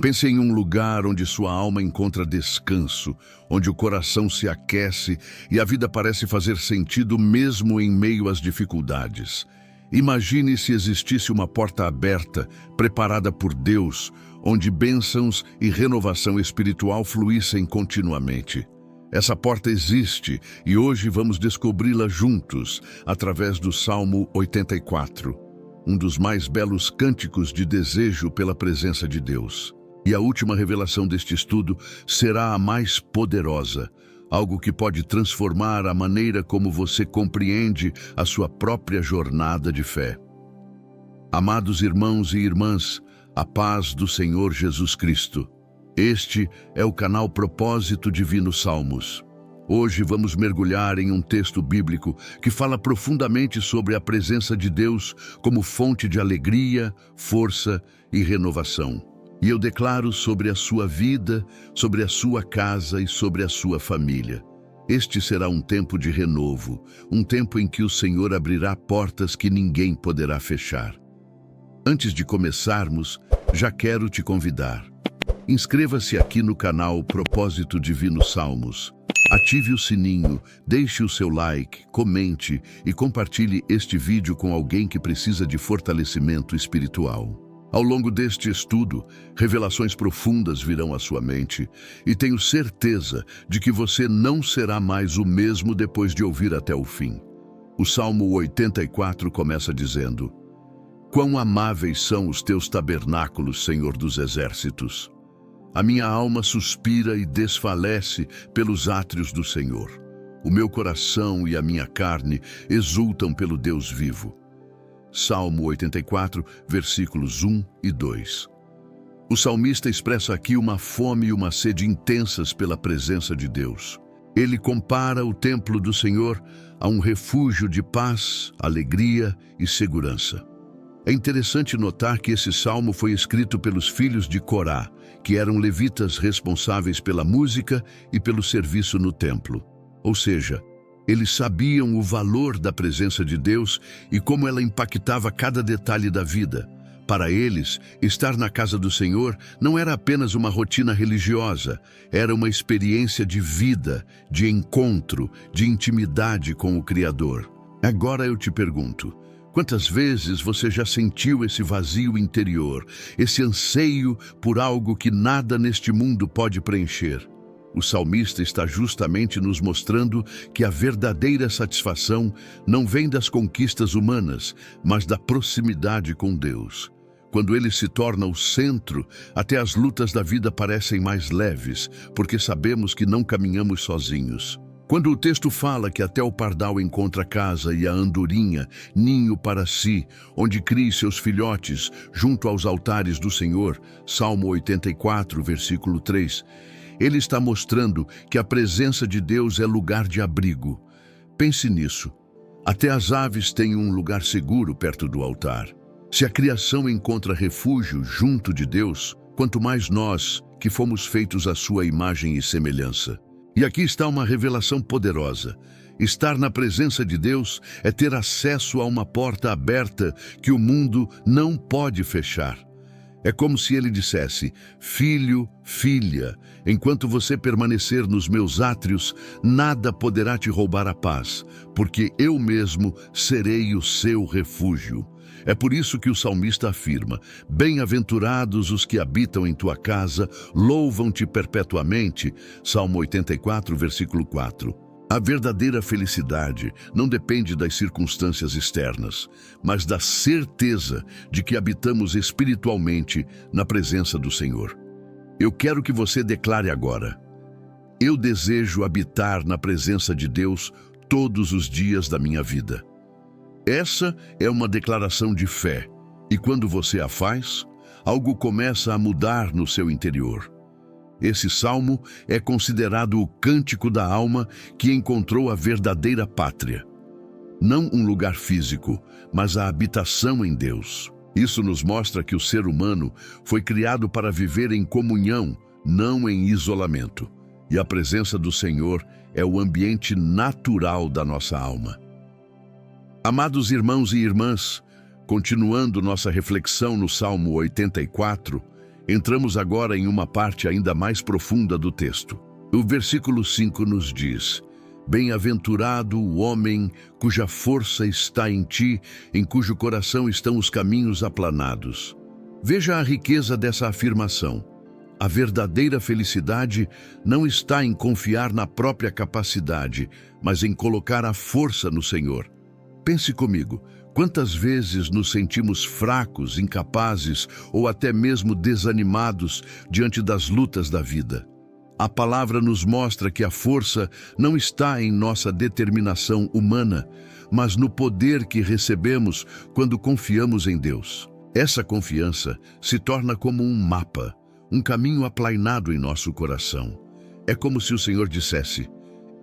Pense em um lugar onde sua alma encontra descanso, onde o coração se aquece e a vida parece fazer sentido mesmo em meio às dificuldades. Imagine se existisse uma porta aberta, preparada por Deus, onde bênçãos e renovação espiritual fluíssem continuamente. Essa porta existe e hoje vamos descobri-la juntos, através do Salmo 84, um dos mais belos cânticos de desejo pela presença de Deus. E a última revelação deste estudo será a mais poderosa, algo que pode transformar a maneira como você compreende a sua própria jornada de fé. Amados irmãos e irmãs, a paz do Senhor Jesus Cristo. Este é o canal Propósito Divino Salmos. Hoje vamos mergulhar em um texto bíblico que fala profundamente sobre a presença de Deus como fonte de alegria, força e renovação. E eu declaro sobre a sua vida, sobre a sua casa e sobre a sua família. Este será um tempo de renovo, um tempo em que o Senhor abrirá portas que ninguém poderá fechar. Antes de começarmos, já quero te convidar. Inscreva-se aqui no canal Propósito Divino Salmos. Ative o sininho, deixe o seu like, comente e compartilhe este vídeo com alguém que precisa de fortalecimento espiritual. Ao longo deste estudo, revelações profundas virão à sua mente e tenho certeza de que você não será mais o mesmo depois de ouvir até o fim. O Salmo 84 começa dizendo: Quão amáveis são os teus tabernáculos, Senhor dos exércitos! A minha alma suspira e desfalece pelos átrios do Senhor. O meu coração e a minha carne exultam pelo Deus vivo. Salmo 84, versículos 1 e 2. O salmista expressa aqui uma fome e uma sede intensas pela presença de Deus. Ele compara o templo do Senhor a um refúgio de paz, alegria e segurança. É interessante notar que esse salmo foi escrito pelos filhos de Corá, que eram levitas responsáveis pela música e pelo serviço no templo. Ou seja, eles sabiam o valor da presença de Deus e como ela impactava cada detalhe da vida. Para eles, estar na casa do Senhor não era apenas uma rotina religiosa, era uma experiência de vida, de encontro, de intimidade com o Criador. Agora eu te pergunto, quantas vezes você já sentiu esse vazio interior, esse anseio por algo que nada neste mundo pode preencher? O salmista está justamente nos mostrando que a verdadeira satisfação não vem das conquistas humanas, mas da proximidade com Deus. Quando Ele se torna o centro, até as lutas da vida parecem mais leves, porque sabemos que não caminhamos sozinhos. Quando o texto fala que até o pardal encontra casa e a andorinha, ninho para si, onde crie seus filhotes, junto aos altares do Senhor, Salmo 84, versículo 3, ele está mostrando que a presença de Deus é lugar de abrigo. Pense nisso. Até as aves têm um lugar seguro perto do altar. Se a criação encontra refúgio junto de Deus, quanto mais nós, que fomos feitos à sua imagem e semelhança. E aqui está uma revelação poderosa. Estar na presença de Deus é ter acesso a uma porta aberta que o mundo não pode fechar. É como se ele dissesse: filho, filha, enquanto você permanecer nos meus átrios, nada poderá te roubar a paz, porque eu mesmo serei o seu refúgio. É por isso que o salmista afirma: bem-aventurados os que habitam em tua casa, louvam-te perpetuamente. Salmo 84, versículo 4. A verdadeira felicidade não depende das circunstâncias externas, mas da certeza de que habitamos espiritualmente na presença do Senhor. Eu quero que você declare agora: eu desejo habitar na presença de Deus todos os dias da minha vida. Essa é uma declaração de fé, e quando você a faz, algo começa a mudar no seu interior. Esse salmo é considerado o cântico da alma que encontrou a verdadeira pátria. Não um lugar físico, mas a habitação em Deus. Isso nos mostra que o ser humano foi criado para viver em comunhão, não em isolamento. E a presença do Senhor é o ambiente natural da nossa alma. Amados irmãos e irmãs, continuando nossa reflexão no Salmo 84, Entramos agora em uma parte ainda mais profunda do texto. O versículo 5 nos diz: Bem-aventurado o homem cuja força está em ti, em cujo coração estão os caminhos aplanados. Veja a riqueza dessa afirmação. A verdadeira felicidade não está em confiar na própria capacidade, mas em colocar a força no Senhor. Pense comigo, quantas vezes nos sentimos fracos, incapazes ou até mesmo desanimados diante das lutas da vida? A palavra nos mostra que a força não está em nossa determinação humana, mas no poder que recebemos quando confiamos em Deus. Essa confiança se torna como um mapa, um caminho aplainado em nosso coração. É como se o Senhor dissesse: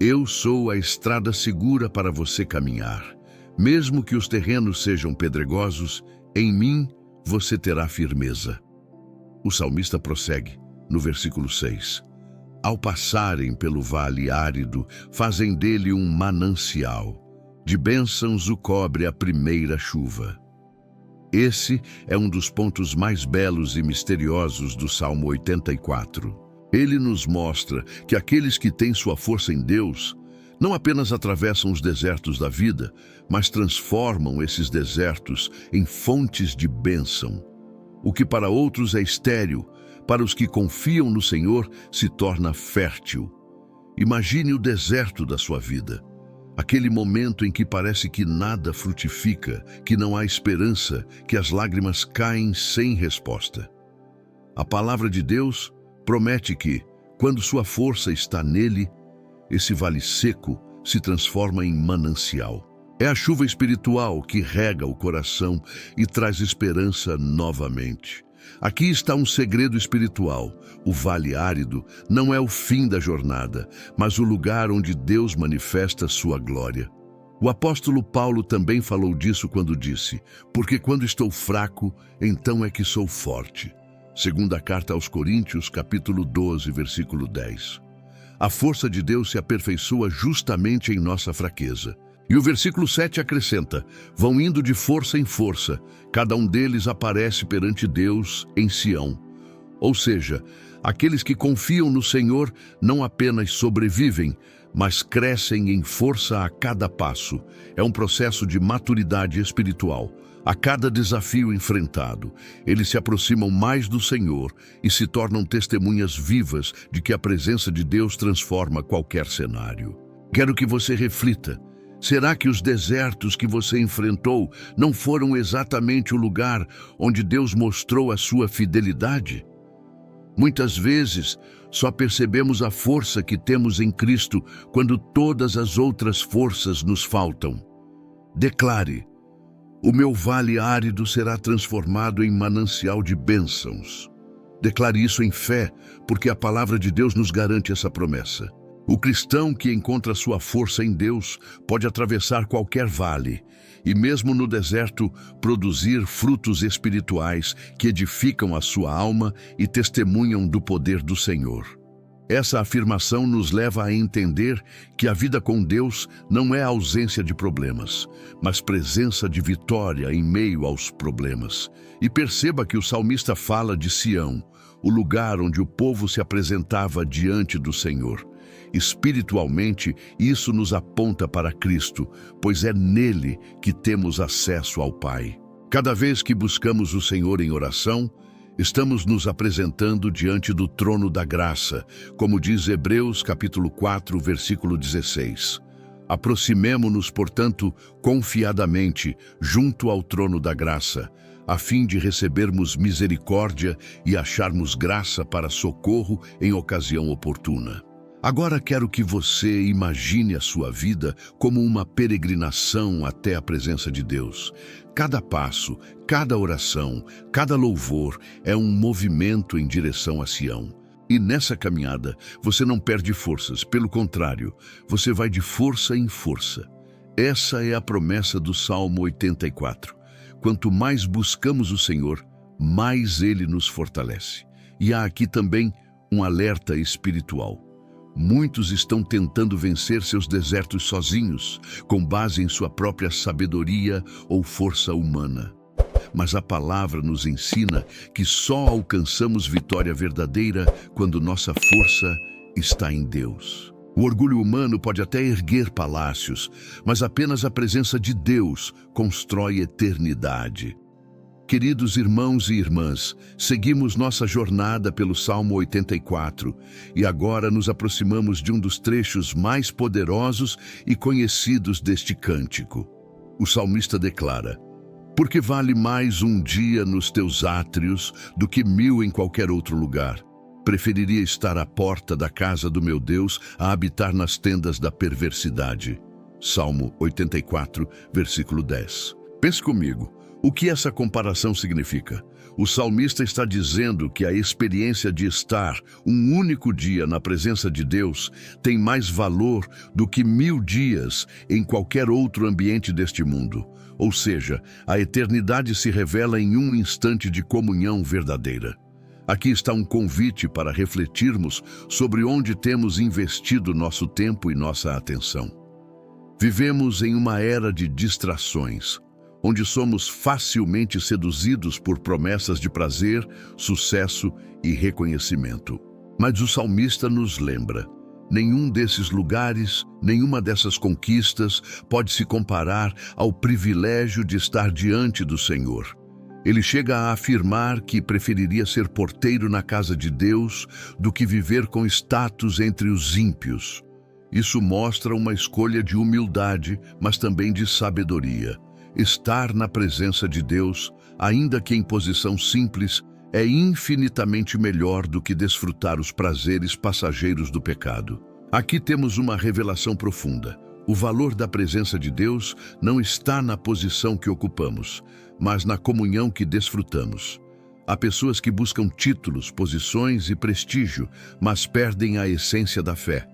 Eu sou a estrada segura para você caminhar. Mesmo que os terrenos sejam pedregosos, em mim você terá firmeza. O salmista prossegue, no versículo 6. Ao passarem pelo vale árido, fazem dele um manancial. De bênçãos o cobre a primeira chuva. Esse é um dos pontos mais belos e misteriosos do Salmo 84. Ele nos mostra que aqueles que têm sua força em Deus não apenas atravessam os desertos da vida, mas transformam esses desertos em fontes de bênção. O que para outros é estéril, para os que confiam no Senhor, se torna fértil. Imagine o deserto da sua vida. Aquele momento em que parece que nada frutifica, que não há esperança, que as lágrimas caem sem resposta. A palavra de Deus promete que, quando sua força está nele, esse vale seco se transforma em manancial. É a chuva espiritual que rega o coração e traz esperança novamente. Aqui está um segredo espiritual. O vale árido não é o fim da jornada, mas o lugar onde Deus manifesta sua glória. O apóstolo Paulo também falou disso quando disse: Porque quando estou fraco, então é que sou forte. Segunda carta aos Coríntios, capítulo 12, versículo 10. A força de Deus se aperfeiçoa justamente em nossa fraqueza. E o versículo 7 acrescenta: Vão indo de força em força, cada um deles aparece perante Deus em Sião. Ou seja, aqueles que confiam no Senhor não apenas sobrevivem, mas crescem em força a cada passo. É um processo de maturidade espiritual. A cada desafio enfrentado, eles se aproximam mais do Senhor e se tornam testemunhas vivas de que a presença de Deus transforma qualquer cenário. Quero que você reflita. Será que os desertos que você enfrentou não foram exatamente o lugar onde Deus mostrou a sua fidelidade? Muitas vezes, só percebemos a força que temos em Cristo quando todas as outras forças nos faltam. Declare: O meu vale árido será transformado em manancial de bênçãos. Declare isso em fé, porque a palavra de Deus nos garante essa promessa. O cristão que encontra sua força em Deus pode atravessar qualquer vale e, mesmo no deserto, produzir frutos espirituais que edificam a sua alma e testemunham do poder do Senhor. Essa afirmação nos leva a entender que a vida com Deus não é ausência de problemas, mas presença de vitória em meio aos problemas. E perceba que o salmista fala de Sião, o lugar onde o povo se apresentava diante do Senhor. Espiritualmente, isso nos aponta para Cristo, pois é nele que temos acesso ao Pai. Cada vez que buscamos o Senhor em oração, estamos nos apresentando diante do trono da graça, como diz Hebreus capítulo 4, versículo 16. Aproximemo-nos, portanto, confiadamente, junto ao trono da graça, a fim de recebermos misericórdia e acharmos graça para socorro em ocasião oportuna. Agora quero que você imagine a sua vida como uma peregrinação até a presença de Deus. Cada passo, cada oração, cada louvor é um movimento em direção a Sião. E nessa caminhada, você não perde forças, pelo contrário, você vai de força em força. Essa é a promessa do Salmo 84. Quanto mais buscamos o Senhor, mais Ele nos fortalece. E há aqui também um alerta espiritual. Muitos estão tentando vencer seus desertos sozinhos, com base em sua própria sabedoria ou força humana. Mas a palavra nos ensina que só alcançamos vitória verdadeira quando nossa força está em Deus. O orgulho humano pode até erguer palácios, mas apenas a presença de Deus constrói eternidade. Queridos irmãos e irmãs, seguimos nossa jornada pelo Salmo 84 e agora nos aproximamos de um dos trechos mais poderosos e conhecidos deste cântico. O salmista declara: porque vale mais um dia nos teus átrios do que 1000 em qualquer outro lugar. Preferiria estar à porta da casa do meu Deus a habitar nas tendas da perversidade. Salmo 84, versículo 10. Pense comigo, o que essa comparação significa? O salmista está dizendo que a experiência de estar um único dia na presença de Deus tem mais valor do que 1000 dias em qualquer outro ambiente deste mundo. Ou seja, a eternidade se revela em um instante de comunhão verdadeira. Aqui está um convite para refletirmos sobre onde temos investido nosso tempo e nossa atenção. Vivemos em uma era de distrações, onde somos facilmente seduzidos por promessas de prazer, sucesso e reconhecimento. Mas o salmista nos lembra: nenhum desses lugares, nenhuma dessas conquistas pode se comparar ao privilégio de estar diante do Senhor. Ele chega a afirmar que preferiria ser porteiro na casa de Deus do que viver com status entre os ímpios. Isso mostra uma escolha de humildade, mas também de sabedoria. Estar na presença de Deus, ainda que em posição simples, é infinitamente melhor do que desfrutar os prazeres passageiros do pecado. Aqui temos uma revelação profunda. O valor da presença de Deus não está na posição que ocupamos, mas na comunhão que desfrutamos. Há pessoas que buscam títulos, posições e prestígio, mas perdem a essência da fé.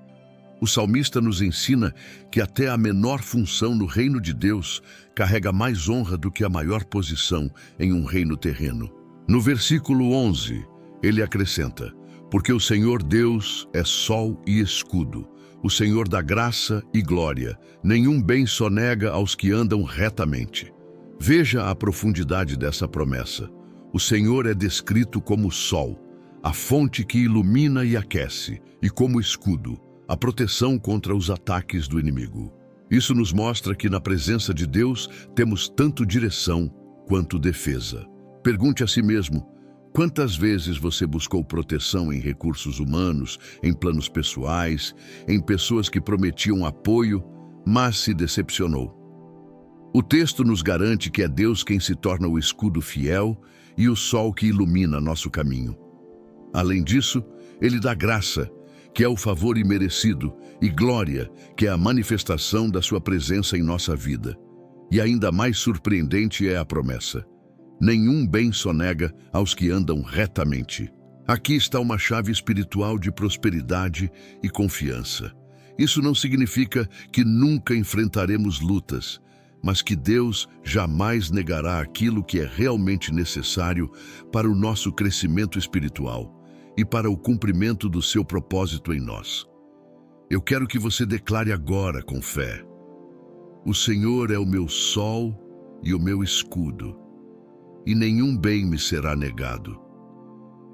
O salmista nos ensina que até a menor função no reino de Deus carrega mais honra do que a maior posição em um reino terreno. No versículo 11, ele acrescenta: porque o Senhor Deus é sol e escudo, o Senhor dá graça e glória, nenhum bem sonega aos que andam retamente. Veja a profundidade dessa promessa. O Senhor é descrito como sol, a fonte que ilumina e aquece, e como escudo, a proteção contra os ataques do inimigo. Isso nos mostra que na presença de Deus temos tanto direção quanto defesa. Pergunte a si mesmo: quantas vezes você buscou proteção em recursos humanos, em planos pessoais, em pessoas que prometiam apoio, mas se decepcionou? O texto nos garante que é Deus quem se torna o escudo fiel e o sol que ilumina nosso caminho. Além disso, Ele dá graça, que é o favor imerecido, e glória, que é a manifestação da sua presença em nossa vida. E ainda mais surpreendente é a promessa: nenhum bem sonega aos que andam retamente. Aqui está uma chave espiritual de prosperidade e confiança. Isso não significa que nunca enfrentaremos lutas, mas que Deus jamais negará aquilo que é realmente necessário para o nosso crescimento espiritual e para o cumprimento do seu propósito em nós. Eu quero que você declare agora com fé: o Senhor é o meu sol e o meu escudo, e nenhum bem me será negado.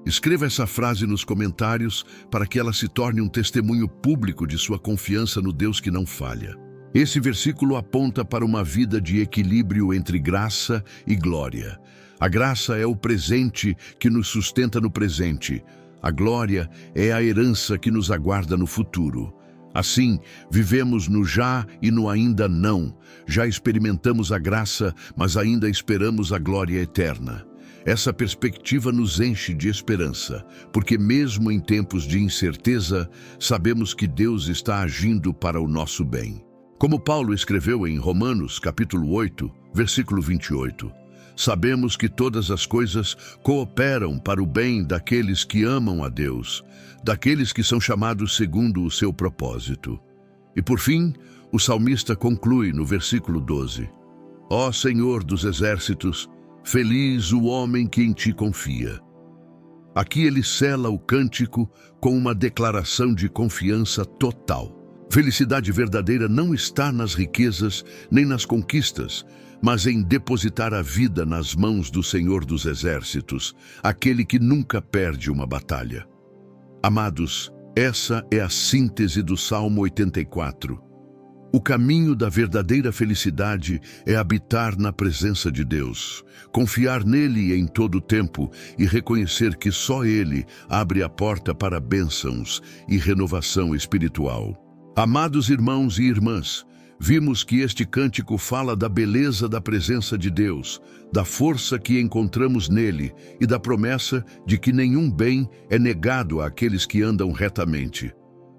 Escreva essa frase nos comentários para que ela se torne um testemunho público de sua confiança no Deus que não falha. Esse versículo aponta para uma vida de equilíbrio entre graça e glória. A graça é o presente que nos sustenta no presente. A glória é a herança que nos aguarda no futuro. Assim, vivemos no já e no ainda não. Já experimentamos a graça, mas ainda esperamos a glória eterna. Essa perspectiva nos enche de esperança, porque mesmo em tempos de incerteza, sabemos que Deus está agindo para o nosso bem. Como Paulo escreveu em Romanos, capítulo 8, versículo 28, sabemos que todas as coisas cooperam para o bem daqueles que amam a Deus, daqueles que são chamados segundo o seu propósito. E por fim, o salmista conclui no versículo 12: Ó Senhor dos exércitos, feliz o homem que em ti confia. Aqui ele sela o cântico com uma declaração de confiança total. Felicidade verdadeira não está nas riquezas nem nas conquistas, mas em depositar a vida nas mãos do Senhor dos Exércitos, aquele que nunca perde uma batalha. Amados, essa é a síntese do Salmo 84. O caminho da verdadeira felicidade é habitar na presença de Deus, confiar nele em todo o tempo e reconhecer que só ele abre a porta para bênçãos e renovação espiritual. Amados irmãos e irmãs, vimos que este cântico fala da beleza da presença de Deus, da força que encontramos nele e da promessa de que nenhum bem é negado àqueles que andam retamente.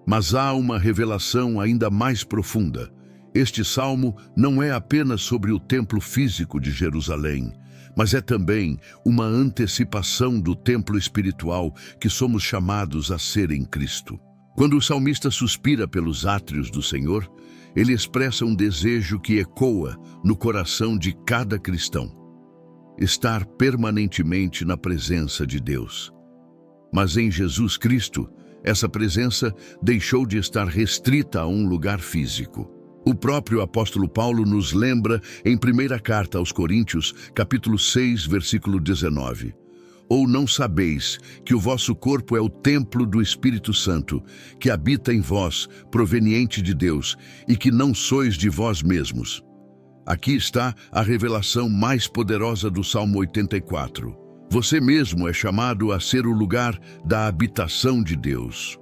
Mas há uma revelação ainda mais profunda. Este salmo não é apenas sobre o templo físico de Jerusalém, mas é também uma antecipação do templo espiritual que somos chamados a ser em Cristo. Quando o salmista suspira pelos átrios do Senhor, ele expressa um desejo que ecoa no coração de cada cristão: estar permanentemente na presença de Deus. Mas em Jesus Cristo, essa presença deixou de estar restrita a um lugar físico. O próprio apóstolo Paulo nos lembra em 1ª carta aos Coríntios, capítulo 6, versículo 19. Ou não sabeis que o vosso corpo é o templo do Espírito Santo, que habita em vós, proveniente de Deus, e que não sois de vós mesmos? Aqui está a revelação mais poderosa do Salmo 84. Você mesmo é chamado a ser o lugar da habitação de Deus.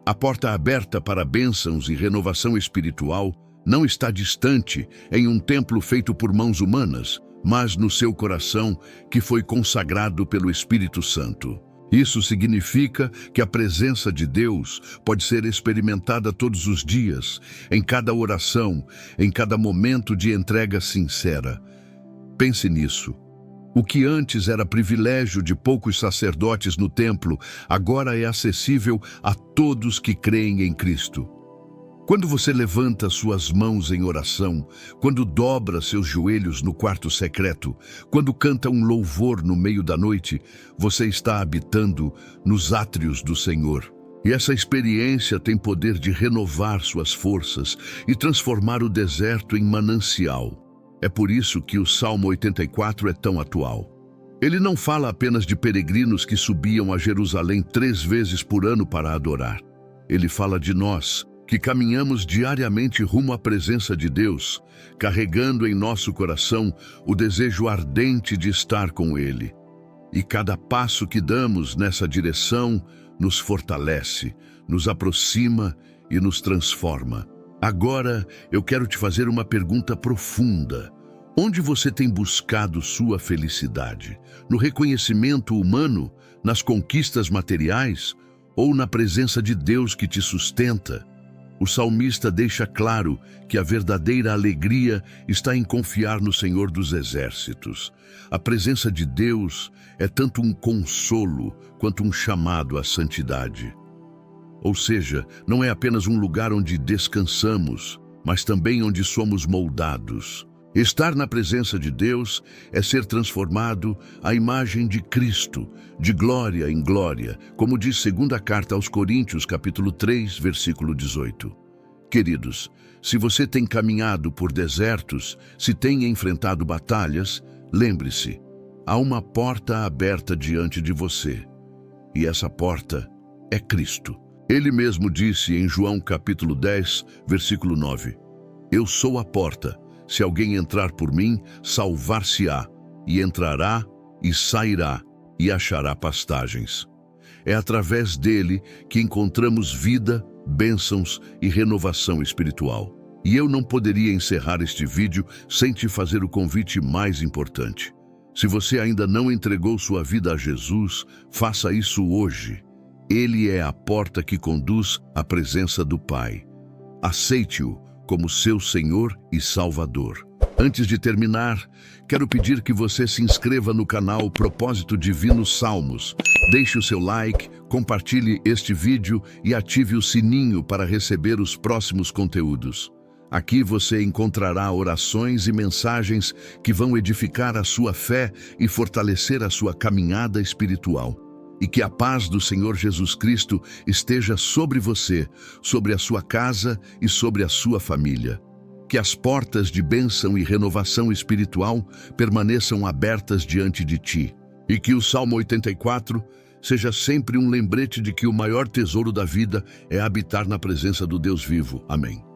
A porta aberta para bênçãos e renovação espiritual não está distante em um templo feito por mãos humanas, mas no seu coração, que foi consagrado pelo Espírito Santo. Isso significa que a presença de Deus pode ser experimentada todos os dias, em cada oração, em cada momento de entrega sincera. Pense nisso. O que antes era privilégio de poucos sacerdotes no templo, agora é acessível a todos que creem em Cristo. Quando você levanta suas mãos em oração, quando dobra seus joelhos no quarto secreto, quando canta um louvor no meio da noite, você está habitando nos átrios do Senhor. E essa experiência tem poder de renovar suas forças e transformar o deserto em manancial. É por isso que o Salmo 84 é tão atual. Ele não fala apenas de peregrinos que subiam a Jerusalém 3 vezes por ano para adorar. Ele fala de nós, que caminhamos diariamente rumo à presença de Deus, carregando em nosso coração o desejo ardente de estar com Ele. E cada passo que damos nessa direção nos fortalece, nos aproxima e nos transforma. Agora, eu quero te fazer uma pergunta profunda. Onde você tem buscado sua felicidade? No reconhecimento humano, nas conquistas materiais ou na presença de Deus que te sustenta? O salmista deixa claro que a verdadeira alegria está em confiar no Senhor dos Exércitos. A presença de Deus é tanto um consolo quanto um chamado à santidade. Ou seja, não é apenas um lugar onde descansamos, mas também onde somos moldados. Estar na presença de Deus é ser transformado à imagem de Cristo, de glória em glória, como diz 2ª carta aos Coríntios, capítulo 3, versículo 18. Queridos, se você tem caminhado por desertos, se tem enfrentado batalhas, lembre-se, há uma porta aberta diante de você. E essa porta é Cristo. Ele mesmo disse em João capítulo 10, versículo 9, Eu sou a porta. Se alguém entrar por mim, salvar-se-á, e entrará e sairá, e achará pastagens. É através dele que encontramos vida, bênçãos e renovação espiritual. E eu não poderia encerrar este vídeo sem te fazer o convite mais importante. Se você ainda não entregou sua vida a Jesus, faça isso hoje. Ele é a porta que conduz à presença do Pai. Aceite-o como seu Senhor e Salvador. Antes de terminar, quero pedir que você se inscreva no canal Propósito Divino Salmos. Deixe o seu like, compartilhe este vídeo e ative o sininho para receber os próximos conteúdos. Aqui você encontrará orações e mensagens que vão edificar a sua fé e fortalecer a sua caminhada espiritual. e que a paz do Senhor Jesus Cristo esteja sobre você, sobre a sua casa e sobre a sua família. Que as portas de bênção e renovação espiritual permaneçam abertas diante de ti. E que o Salmo 84 seja sempre um lembrete de que o maior tesouro da vida é habitar na presença do Deus vivo. Amém.